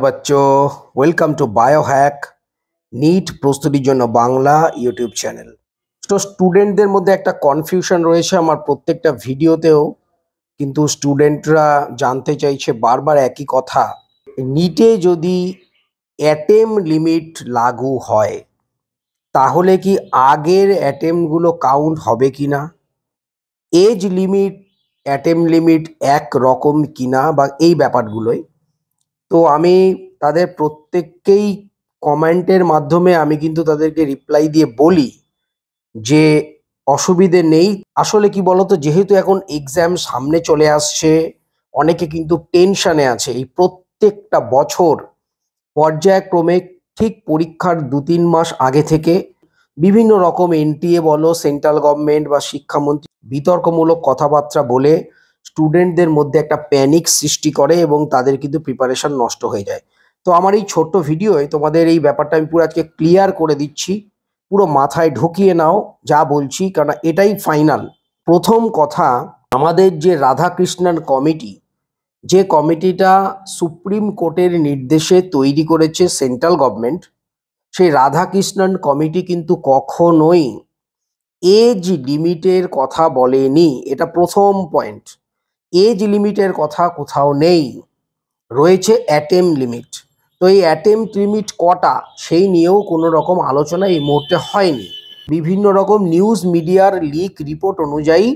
बच्चों welcome to biohack NEET প্রস্তুতির জন্য বাংলা ইউটিউব চ্যানেল। তো স্টুডেন্টদের মধ্যে একটা কনফিউশন রয়েছে আমার প্রত্যেকটা ভিডিওতেও, কিন্তু স্টুডেন্টরা জানতে চাইছে বারবার একই কথা, নিটে যদি অ্যাটেম লিমিট লাগু হয় তাহলে কি আগের অ্যাটেম্পগুলো কাউন্ট হবে কি না, এজ লিমিট অ্যাটেম লিমিট এক রকম কিনা বা এই ব্যাপারগুলোই। তো আমি তাদের প্রত্যেককেই কমেন্টের মাধ্যমে আমি কিন্তু তাদেরকে রিপ্লাই দিয়ে বলি যে অসুবিধে নেই। আসলে কি বলতো, যেহেতু এখন এক্সাম সামনে চলে আসছে, অনেকে কিন্তু টেনশনে আছে। এই প্রত্যেকটা বছর পর্যায়ক্রমে ঠিক পরীক্ষার 2-3 মাস আগে থেকে বিভিন্ন রকম এনটিএ বলো, সেন্ট্রাল গভর্নমেন্ট বা শিক্ষামন্ত্রী বিতর্কমূলক কথাবার্তা বলে স্টুডেন্টদের মধ্যে একটা প্যানিক সৃষ্টি করে এবং তাদের কিন্তু প্রিপারেশন নষ্ট হয়ে যায়। তো আমার এই ছোট্ট ভিডিওয় তোমাদের এই ব্যাপারটা আমি পুরো আজকে ক্লিয়ার করে দিচ্ছি, পুরো মাথায় ঢুকিয়ে নাও যা বলছি, কারণ এটাই ফাইনাল। প্রথম কথা, আমাদের যে রাধাকৃষ্ণন কমিটি, যে কমিটিটা সুপ্রিম কোর্টের নির্দেশে তৈরি করেছে সেন্ট্রাল গভর্নমেন্ট, সেই রাধাকৃষ্ণন কমিটি কিন্তু কখনোই এজ লিমিটের কথা বলেনি। এটা প্রথম পয়েন্ট। এজ লিমিটের কথা কোথাও নেই, রয়েছে অ্যাটেম লিমিট। তো এই অ্যাটেম লিমিট কটা সেই নিয়েও কোনো রকম আলোচনা এই মুহূর্তে হয়নি। বিভিন্ন রকম নিউজ মিডিয়ার লিক রিপোর্ট অনুযায়ী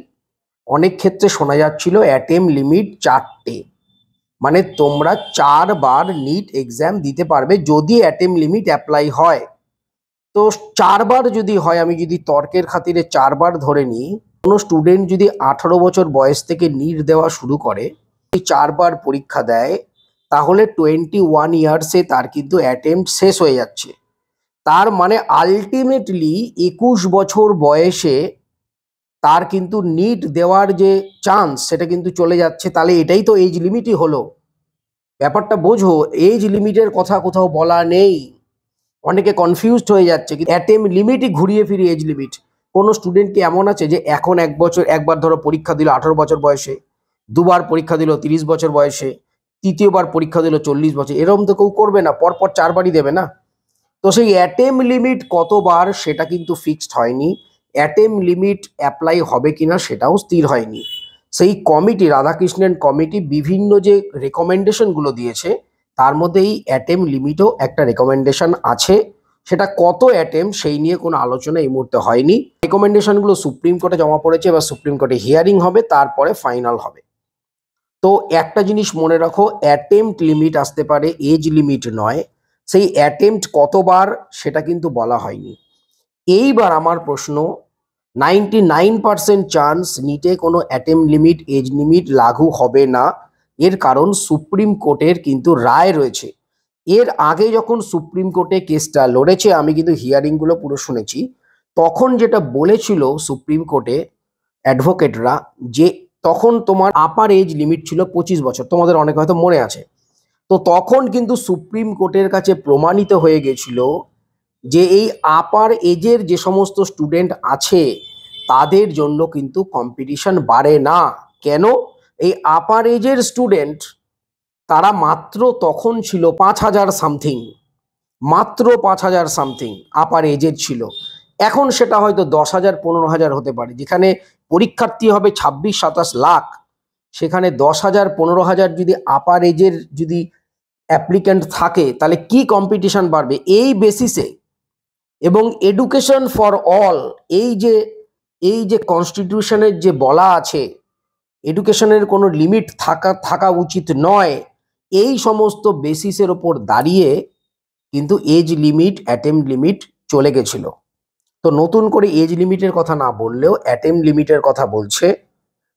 অনেক ক্ষেত্রে শোনা যাচ্ছিল অ্যাটেম লিমিট 4টে, মানে তোমরা 4 বার নিট এক্সাম দিতে পারবে যদি অ্যাটেম লিমিট অ্যাপ্লাই হয়। তো 4 বার যদি হয়, আমি যদি তর্কের খাতিরে 4 বার ধরে নিই, কোনো স্টুডেন্ট যদি 18 বছর বয়স থেকে নিট দেওয়া শুরু করে, 4 বার পরীক্ষা দেয়, তাহলে 21 ইয়ার্সে তার কিন্তু অ্যাটেম্প্ট শেষ হয়ে যাচ্ছে। তার মানে আলটিমেটলি 21 বছর বয়সে তার কিন্তু নিট দেওয়ার যে চান্স সেটা কিন্তু চলে যাচ্ছে। তাহলে এটাই তো এজ লিমিটই হলো। ব্যাপারটা বোঝো, এজ লিমিটের কথা কোথাও বলা নেই। অনেকে কনফিউজড হয়ে যাচ্ছে, কিন্তু অ্যাটেম লিমিটই ঘুরিয়ে ফিরিয়ে এজ লিমিট। কোনো স্টুডেন্ট কি এমন আছে যে এখন একবার ধরো পরীক্ষা দিল 18 বছর বয়সে, দুবার পরীক্ষা দিল 30 বছর বয়সে, তৃতীয়বার পরীক্ষা দিল 40 বছর, এরকম তো কেউ করবে না, পরপর 4 বারই দেবে না। তো সেই অ্যাটেম লিমিট কতবার সেটা কিন্তু ফিক্সড হয়নি, অ্যাটেম লিমিট অ্যাপ্লাই হবে কিনা সেটাও স্থির হয়নি। সেই কমিটি, রাধাকৃষ্ণন কমিটি বিভিন্ন যে রেকমেন্ডেশনগুলো দিয়েছে তার মধ্যে এই অ্যাটেম লিমিটও একটা রেকমেন্ডেশন আছে। সেটা কত অ্যাটেম সেই নিয়ে কোনো আলোচনা এই মুহূর্তে হয়নি। রেকমেন্ডেশনগুলো সুপ্রিম কোর্টে জমা পড়েছে, বা সুপ্রিম কোর্টে হিয়ারিং হবে, তারপরে ফাইনাল হবে। তো একটা জিনিস মনে রাখো, অ্যাটেম্পট লিমিট আসতে পারে, এজ লিমিট নয়। সেই অ্যাটেম্পট কতবার সেটা কিন্তু বলা হয়নি। এইবার আমার প্রশ্ন, 99% চান্স নিটে কোনো অ্যাটেম্পট লিমিট, এজ লিমিট লাগু হবে না। এর কারণ সুপ্রিম কোর্টের কিন্তু রায় রয়েছে। এর আগে যখন সুপ্রিম কোর্টে কেসটা লড়েছে, আমি কিন্তু হিয়ারিংগুলো পুরো শুনেছি, তখন যেটা বলেছিল সুপ্রিম কোর্টে অ্যাডভোকেটরা, যে তখন তোমার আপার এজ লিমিট ছিল 25 বছর, তোমাদের অনেক হয়তো মনে আছে। তো তখন কিন্তু সুপ্রিম কোর্টের কাছে প্রমাণিত হয়ে গেছিল যে এই আপার এজের যে সমস্ত স্টুডেন্ট আছে তাদের জন্য কিন্তু কম্পিটিশন বাড়ে না। কেন? এই আপার এজের স্টুডেন্ট তারা মাত্র তখন ছিল 5000 সামথিং, মাত্র 5000 সামথিং আপার এজের ছিল। এখন সেটা হয়তো 10,000 15,000 হতে পারে। যেখানে পরীক্ষার্থী হবে 26-27 লাখ, সেখানে 10,000 15,000 যদি আপার এজের যদি অ্যাপ্লিক্যান্ট থাকে, তাহলে কি কম্পিটিশন বাড়বে এই বেসিসে। এবং এডুকেশন ফর অল, এই যে কনস্টিটিউশনের যে বলা আছে এডুকেশনের কোনো লিমিট থাকা উচিত নয়, এই সমস্ত বেসিসের ওপর দাঁড়িয়ে কিন্তু এজ লিমিট, অ্যাটেম্পট লিমিট চলে গেছিল। তো নতুন করে এজ লিমিটের কথা না বললেও অ্যাটেম্পট লিমিটের কথা বলছে।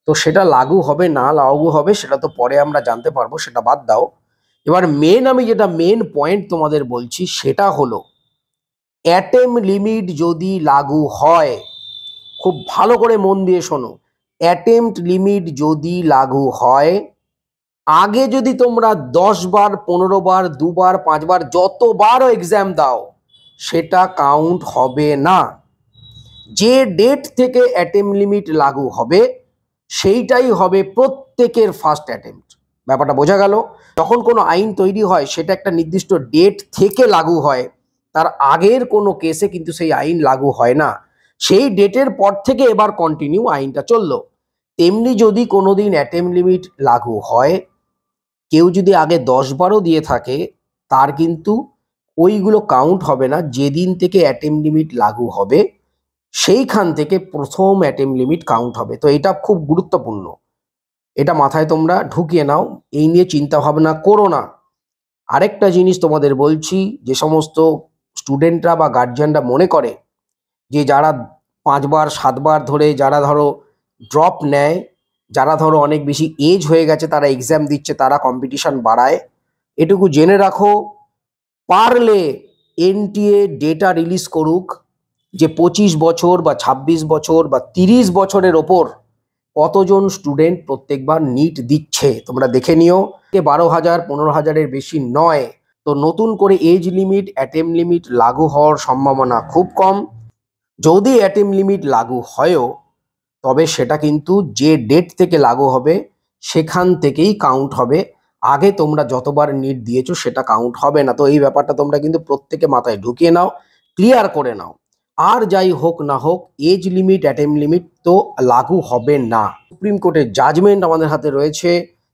তো সেটা লাগু হবে না লাগু হবে সেটা তো পরে আমরা জানতে পারবো, সেটা বাদ দাও। এবার আমি যেটা মেন পয়েন্ট তোমাদের বলছি সেটা হলো, অ্যাটেম্পট লিমিট যদি লাগু হয়, খুব ভালো করে মন দিয়ে শোনো, অ্যাটেম্পট লিমিট যদি লাগু হয়, আগে যদি তোমরা 10 বার 15 বার 2 বার 5 বার যতবারও এক্সাম দাও সেটা কাউন্ট হবে না। যে ডেট থেকে অ্যাটেম্পট লিমিট লাগু হবে সেইটাই হবে প্রত্যেকের ফার্স্ট অ্যাটেম্পট। ব্যাপারটা বোঝা গেল? যখন কোনো আইন তৈরি হয় সেটা একটা নির্দিষ্ট ডেট থেকে লাগু হয়, তার আগের কোনো কেসে কিন্তু সেই আইন লাগু হয় না। সেই ডেটের পর থেকে এবার কন্টিনিউ আইনটা চললো। তেমনি যদি কোনোদিন অ্যাটেম্প লিমিট লাগু হয়, কেউ যদি আগে 10-12 দিয়ে থাকে, তার কিন্তু ওইগুলো কাউন্ট হবে না। যেদিন থেকে অ্যাটেম্প লিমিট লাগু হবে সেইখান থেকে প্রথম অ্যাটেম্প লিমিট কাউন্ট হবে। তো এটা খুব গুরুত্বপূর্ণ, এটা মাথায় তোমরা ঢুকিয়ে নাও, এই নিয়ে চিন্তা ভাবনা করো না। আরেকটা জিনিস তোমাদের বলছি, যে সমস্ত স্টুডেন্টরা বা গার্জিয়ানরা মনে করে যে যারা 5বার 7বার ধরে যারা ধরো ড্রপ নেয়, যারা ধরো অনেক বেশি এজ হয়ে গেছে তারা এক্সাম দিচ্ছে, তারা কম্পিটিশন বাড়ায়, এটুকু জেনে রাখো, পারলে এনটিএ ডেটা রিলিজ করুক যে 25 বছর বা 26 বছর বা 30 বছরের ওপর কতজন স্টুডেন্ট প্রত্যেকবার নিট দিচ্ছে, তোমরা দেখে নিও। 12,000 15,000-এর বেশি নয়। তো নতুন করে এজ লিমিট অ্যাটেম্প লিমিট লাগু হওয়ার সম্ভাবনা খুব কম। যদি অ্যাটেম্প লিমিট লাগু হয়ও, তবে সেটা কিন্তু যে ডেট থেকে লাগু হবে সেখান থেকেই কাউন্ট হবে। আগে তোমরা যতবার নিট দিয়েছো সেটা কাউন্ট হবে না। তো এই ব্যাপারটা তোমরা কিন্তু প্রত্যেকে মাথায় ঢুকিয়ে নাও, ক্লিয়ার করে নাও। আর যাই হোক না হোক, এজ লিমিট অ্যাটেম্প লিমিট তো লাগু হবে না। সুপ্রিম কোর্টের জাজমেন্ট আমাদের হাতে রয়েছে,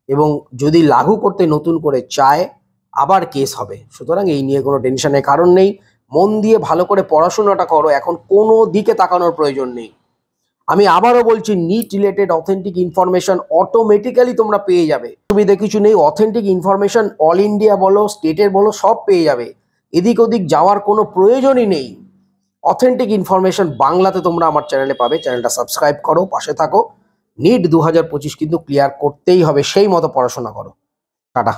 এবং যদি লাগু করতে নতুন করে চায় আবার কেস হবে। সুতরাং এই নিয়ে কোনো টেনশনের কারণ নেই। মন দিয়ে ভালো করে পড়াশোনাটা করো, এখন কোনো দিকে তাকানোর প্রয়োজন নেই। আমি আবারও বলছি, NEET related authentic information automatically তোমরা পেয়ে যাবে, অসুবিধা কিছু নেই। অথেন্টিক ইনফরমেশন অল ইন্ডিয়া বলো, স্টেটের বলো, সব পেয়ে যাবে। এদিক ওদিক যাওয়ার কোনো প্রয়োজনই নেই। অথেন্টিক ইনফরমেশন বাংলাতে তোমরা আমার চ্যানেলে পাবে। চ্যানেলটা সাবস্ক্রাইব করো, পাশে থাকো। নিট 2025 কিন্তু ক্লিয়ার করতেই হবে, সেই মতো পড়াশোনা করো। টাটা।